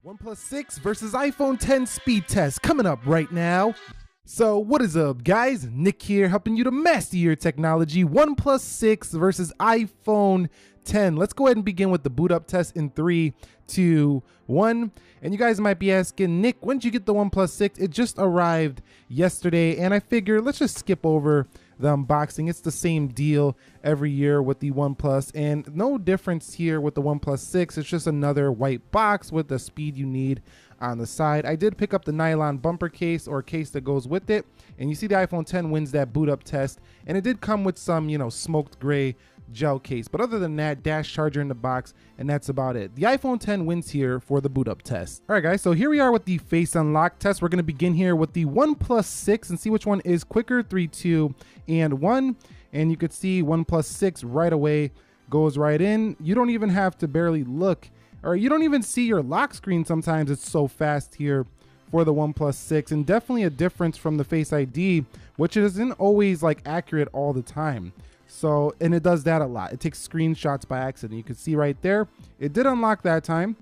OnePlus 6 versus iPhone 10 speed test coming up right now. So what is up, guys? Nick here, helping you to master your technology. OnePlus 6 versus iPhone 10. Let's go ahead and begin with the boot up test in 3, 2, 1. And you guys might be asking, Nick, when did you get the OnePlus 6? It just arrived yesterday, and I figure let's just skip over the unboxing. It's the same deal every year with the OnePlus, and no difference here with the OnePlus 6. It's just another white box with the speed you need on the side. I did pick up the nylon bumper case or case that goes with it, and you see the iPhone 10 wins that boot up test, and it did come with some, smoked gray gel case, but other than that, dash charger in the box, and that's about it. The iPhone 10 wins here for the boot up test. All right, guys, so here we are with the face unlock test. We're going to begin here with the OnePlus 6 and see which one is quicker. 3, 2, and 1. And you could see OnePlus 6 right away goes right in. You don't even have to barely look, or you don't even see your lock screen sometimes. It's so fast here for the OnePlus 6, and definitely a difference from the Face ID, which isn't always like accurate all the time. So, and it does that a lot. It takes screenshots by accident. You can see right there, it did unlock that time,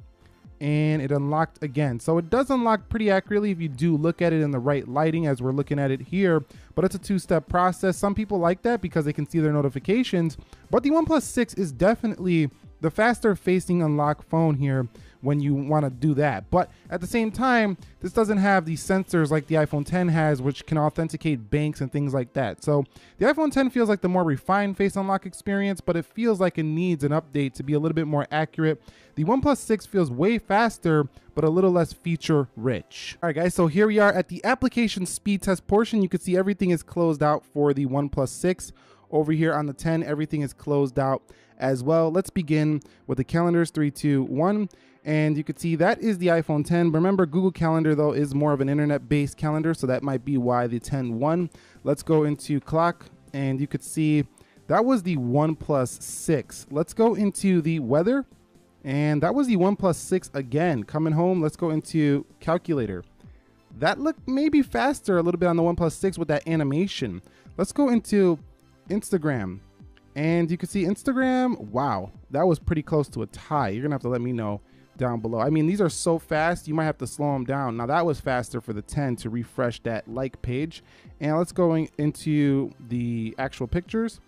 and it unlocked again. So it does unlock pretty accurately if you do look at it in the right lighting as we're looking at it here, but it's a two-step process. Some people like that because they can see their notifications, but the OnePlus 6 is definitely the faster facing unlock phone here when you want to do that. But at the same time, this doesn't have the sensors like the iPhone 10 has, which can authenticate banks and things like that. So the iPhone 10 feels like the more refined face unlock experience, but it feels like it needs an update to be a little bit more accurate. The OnePlus 6 feels way faster, but a little less feature rich. All right, guys, so here we are at the application speed test portion. You can see everything is closed out for the OnePlus 6. Over here on the 10, everything is closed out as well. Let's begin with the calendars. 3, 2, 1. And you can see that is the iPhone 10. Remember, Google Calendar, though, is more of an internet-based calendar, so that might be why the 10 won. Let's go into clock, and you could see that was the OnePlus 6. Let's go into the weather, and that was the OnePlus 6 again. Coming home, let's go into calculator. That looked maybe faster a little bit on the OnePlus 6 with that animation. Let's go into Instagram, and you can see Instagram. Wow, that was pretty close to a tie. You're gonna have to let me know down below. I mean, these are so fast, you might have to slow them down. Now that was faster for the 10 to refresh that like page. And let's go into the actual pictures.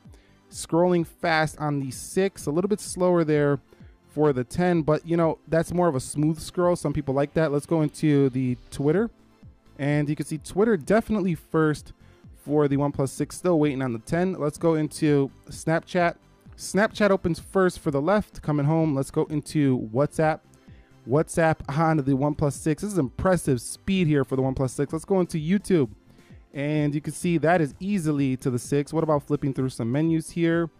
Scrolling fast on the 6, a little bit slower there for the 10, but that's more of a smooth scroll. Some people like that. Let's go into the Twitter, and you can see Twitter definitely first for the OnePlus 6, still waiting on the 10. Let's go into Snapchat. Snapchat opens first for the left. Coming home, let's go into WhatsApp. WhatsApp on the OnePlus 6. This is impressive speed here for the OnePlus 6. Let's go into YouTube, and you can see that is easily to the 6. What about flipping through some menus here?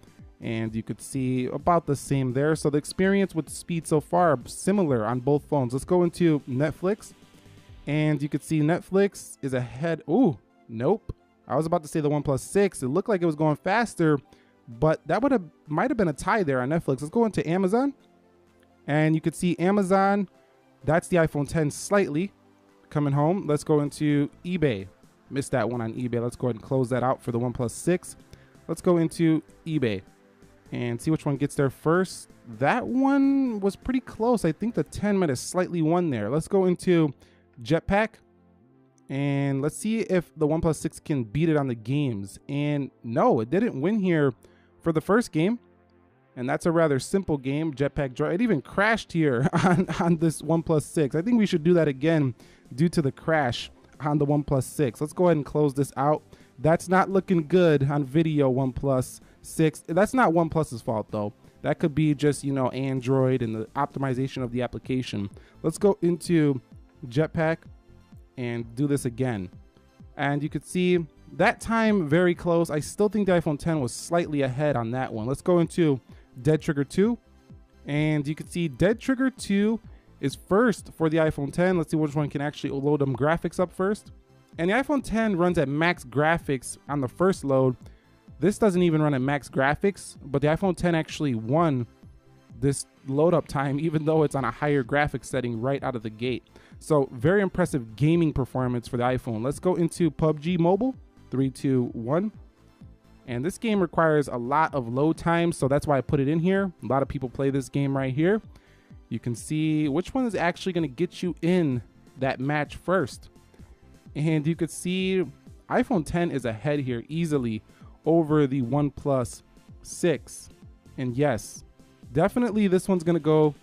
And you could see about the same there. So the experience with speed so far similar on both phones. Let's go into Netflix, and you could see Netflix is ahead. Ooh, nope. I was about to say the OnePlus 6. It looked like it was going faster, but that might have been a tie there on Netflix. Let's go into Amazon, and you could see Amazon, that's the iPhone 10 slightly. Coming home, let's go into eBay. Missed that one on eBay. Let's go ahead and close that out for the OnePlus 6. Let's go into eBay and see which one gets there first. That one was pretty close. I think the 10 might have slightly won there. Let's go into Jetpack, and let's see if the OnePlus 6 can beat it on the games. And no, it didn't win here for the first game. And that's a rather simple game, Jetpack Joy. It even crashed here on this OnePlus 6. I think we should do that again due to the crash on the OnePlus 6. Let's go ahead and close this out. That's not looking good on video, OnePlus 6. That's not OnePlus's fault, though. That could be just, Android and the optimization of the application. Let's go into Jetpack and do this again. And you could see that time very close. I still think the iPhone 10 was slightly ahead on that one. Let's go into Dead Trigger 2, and you can see Dead Trigger 2 is first for the iPhone 10. Let's see which one can actually load them graphics up first. And the iPhone 10 runs at max graphics on the first load. This doesn't even run at max graphics, but the iPhone 10 actually won this load up time, even though it's on a higher graphics setting right out of the gate. So very impressive gaming performance for the iPhone. Let's go into PUBG Mobile. 3, 2, 1. And this game requires a lot of load time, so that's why I put it in here. A lot of people play this game right here. you can see which one is actually going to get you in that match first. And you could see iPhone 10 is ahead here easily over the OnePlus 6. And yes, definitely this one's going to go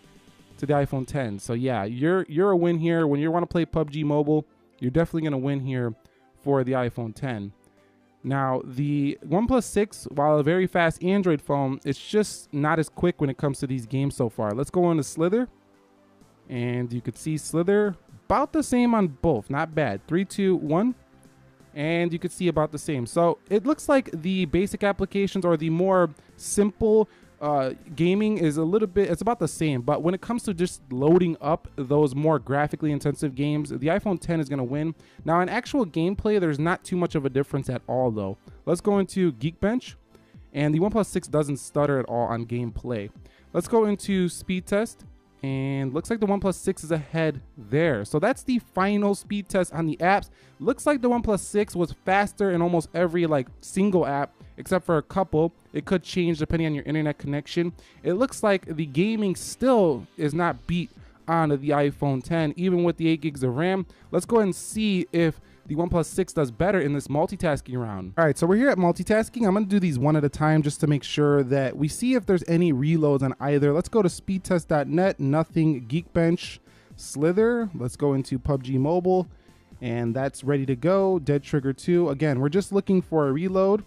to the iPhone 10. So yeah, you're a win here. When you want to play PUBG Mobile, you're definitely going to win here for the iPhone 10. Now, the OnePlus 6, while a very fast Android phone, it's just not as quick when it comes to these games so far. Let's go on to Slither. And you could see Slither about the same on both. Not bad. 3, 2, 1. And you could see about the same. So it looks like the basic applications or the more simple gaming is a little bit, it's about the same. But when it comes to just loading up those more graphically intensive games, the iPhone 10 is going to win. Now, in actual gameplay, there's not too much of a difference at all, though. Let's go into Geekbench. And the OnePlus 6 doesn't stutter at all on gameplay. Let's go into speed test. And looks like the OnePlus 6 is ahead there. So that's the final speed test on the apps. Looks like the OnePlus 6 was faster in almost every single app, except for a couple. It could change depending on your internet connection. It looks like the gaming still is not beat on the iPhone 10, even with the 8 gigs of RAM. Let's go ahead and see if the OnePlus 6 does better in this multitasking round. All right, so we're here at multitasking. I'm gonna do these one at a time just to make sure that we see if there's any reloads on either. Let's go to speedtest.net, nothing, Geekbench, Slither. Let's go into PUBG Mobile, and that's ready to go. Dead Trigger 2. Again, we're just looking for a reload.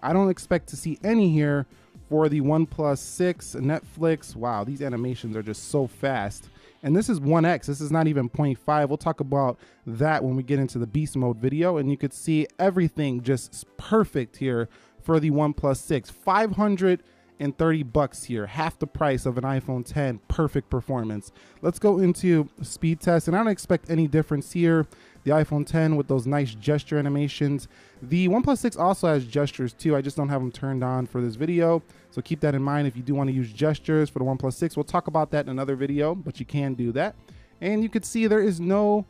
I don't expect to see any here for the OnePlus 6, Netflix. Wow, these animations are just so fast. And this is 1x, this is not even 0.5. We'll talk about that when we get into the beast mode video. And you could see everything just perfect here for the OnePlus 6. $530 here, half the price of an iPhone 10, perfect performance. Let's go into speed test, and I don't expect any difference here. The iPhone 10 with those nice gesture animations. The OnePlus 6 also has gestures too. I just don't have them turned on for this video. So keep that in mind if you do want to use gestures for the OnePlus 6. We'll talk about that in another video, but you can do that. And you can see there is no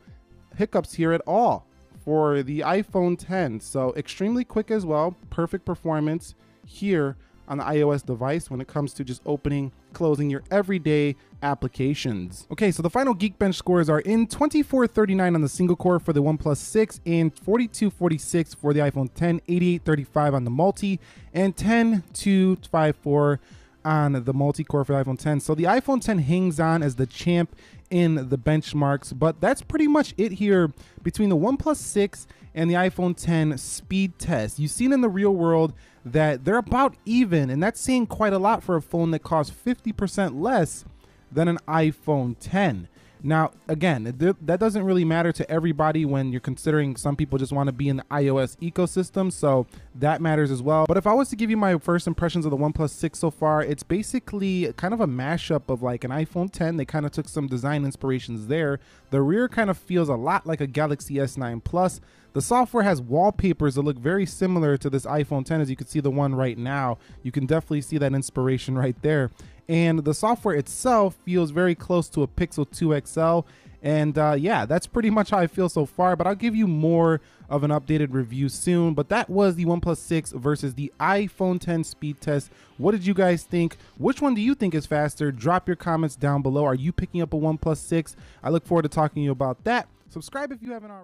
hiccups here at all for the iPhone 10. So extremely quick as well. Perfect performance here on the iOS device when it comes to just opening, closing your everyday applications. Okay, so the final Geekbench scores are in 2439 on the single core for the OnePlus 6 and 4246 for the iPhone 10, 8835 on the multi, and 10254 on the multi-core for the iPhone 10. So the iPhone 10 hangs on as the champ in the benchmarks, but that's pretty much it here between the OnePlus 6 and the iPhone 10 speed test. You've seen in the real world that they're about even, and that's saying quite a lot for a phone that costs 50% less than an iPhone 10. Now, again, that doesn't really matter to everybody when you're considering some people just want to be in the iOS ecosystem, so that matters as well. But if I was to give you my first impressions of the OnePlus 6 so far, it's basically kind of a mashup of like an iPhone 10. They kind of took some design inspirations there. The rear kind of feels a lot like a Galaxy S9 Plus. The software has wallpapers that look very similar to this iPhone 10, as you can see the one right now. You can definitely see that inspiration right there. And the software itself feels very close to a Pixel 2 XL. And yeah, that's pretty much how I feel so far, but I'll give you more of an updated review soon. But that was the OnePlus 6 versus the iPhone 10 speed test. What did you guys think? Which one do you think is faster? Drop your comments down below. Are you picking up a OnePlus 6? I look forward to talking to you about that. Subscribe if you haven't already.